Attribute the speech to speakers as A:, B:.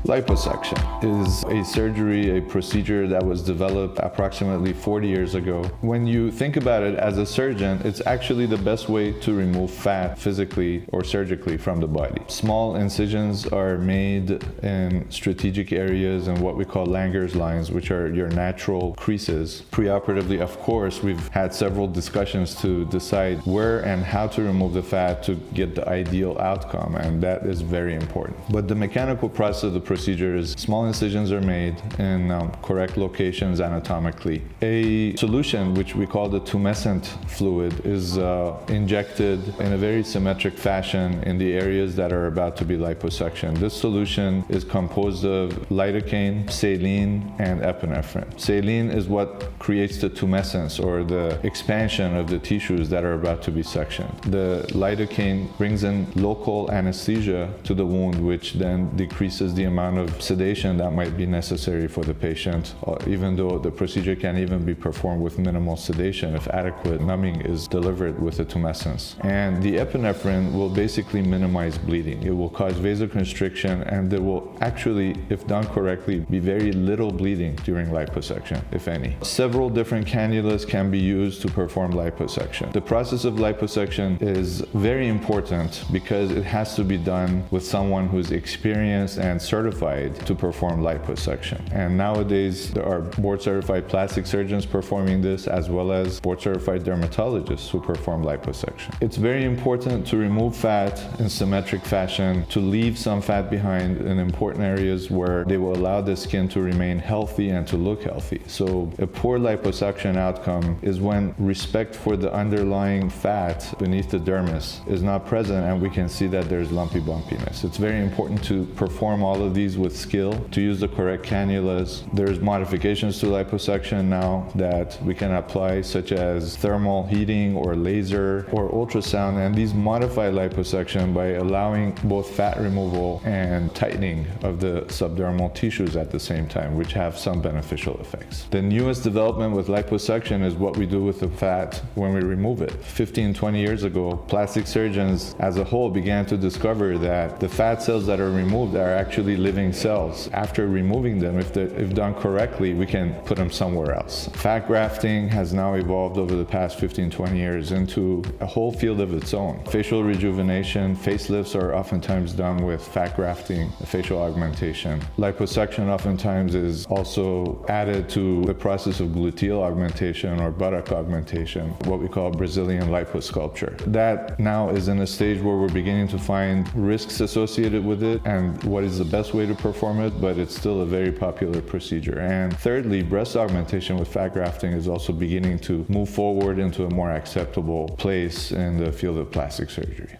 A: Liposuction is a surgery, a procedure that was developed approximately 40 years ago. When you think about it as a surgeon, it's actually the best way to remove fat physically or surgically from the body. Small incisions are made in strategic areas and what we call Langer's lines, which are your natural creases. Preoperatively, of course, we've had several discussions to decide where and how to remove the fat to get the ideal outcome, and that is very important. But the mechanical process of the procedure is small incisions are made in correct locations anatomically. A solution, which we call the tumescent fluid, is injected in a very symmetric fashion in the areas that are about to be liposuction. This solution is composed of lidocaine, saline, and epinephrine. Saline is what creates the tumescence, or the expansion of the tissues that are about to be sectioned. The lidocaine brings in local anesthesia to the wound, which then decreases the amount of sedation that might be necessary for the patient, even though the procedure can even be performed with minimal sedation if adequate numbing is delivered with the tumescence. And the epinephrine will basically minimize bleeding. It will cause vasoconstriction, and there will actually, if done correctly, be very little bleeding during liposuction, if any. Several different cannulas can be used to perform liposuction. The process of liposuction is very important because it has to be done with someone who's experienced and certified to perform liposuction. And nowadays there are board-certified plastic surgeons performing this, as well as board-certified dermatologists who perform liposuction. It's very important to remove fat in symmetric fashion, to leave some fat behind in important areas where they will allow the skin to remain healthy and to look healthy. So a poor liposuction outcome is when respect for the underlying fat beneath the dermis is not present, and we can see that there's lumpy bumpiness. It's very important to perform all of these with skill, to use the correct cannulas. There's modifications to liposuction now that we can apply, such as thermal heating or laser or ultrasound, and these modify liposuction by allowing both fat removal and tightening of the subdermal tissues at the same time, which have some beneficial effects. The newest development with liposuction is what we do with the fat when we remove it. 15-20 years ago, plastic surgeons as a whole began to discover that the fat cells that are removed are actually living cells. After removing them, if done correctly, we can put them somewhere else. Fat grafting has now evolved over the past 15-20 years into a whole field of its own. Facial rejuvenation, facelifts are oftentimes done with fat grafting, facial augmentation. Liposuction oftentimes is also added to the process of gluteal augmentation or buttock augmentation, what we call Brazilian liposculpture. That now is in a stage where we're beginning to find risks associated with it and what is the best way to perform it, but it's still a very popular procedure. And thirdly, breast augmentation with fat grafting is also beginning to move forward into a more acceptable place in the field of plastic surgery.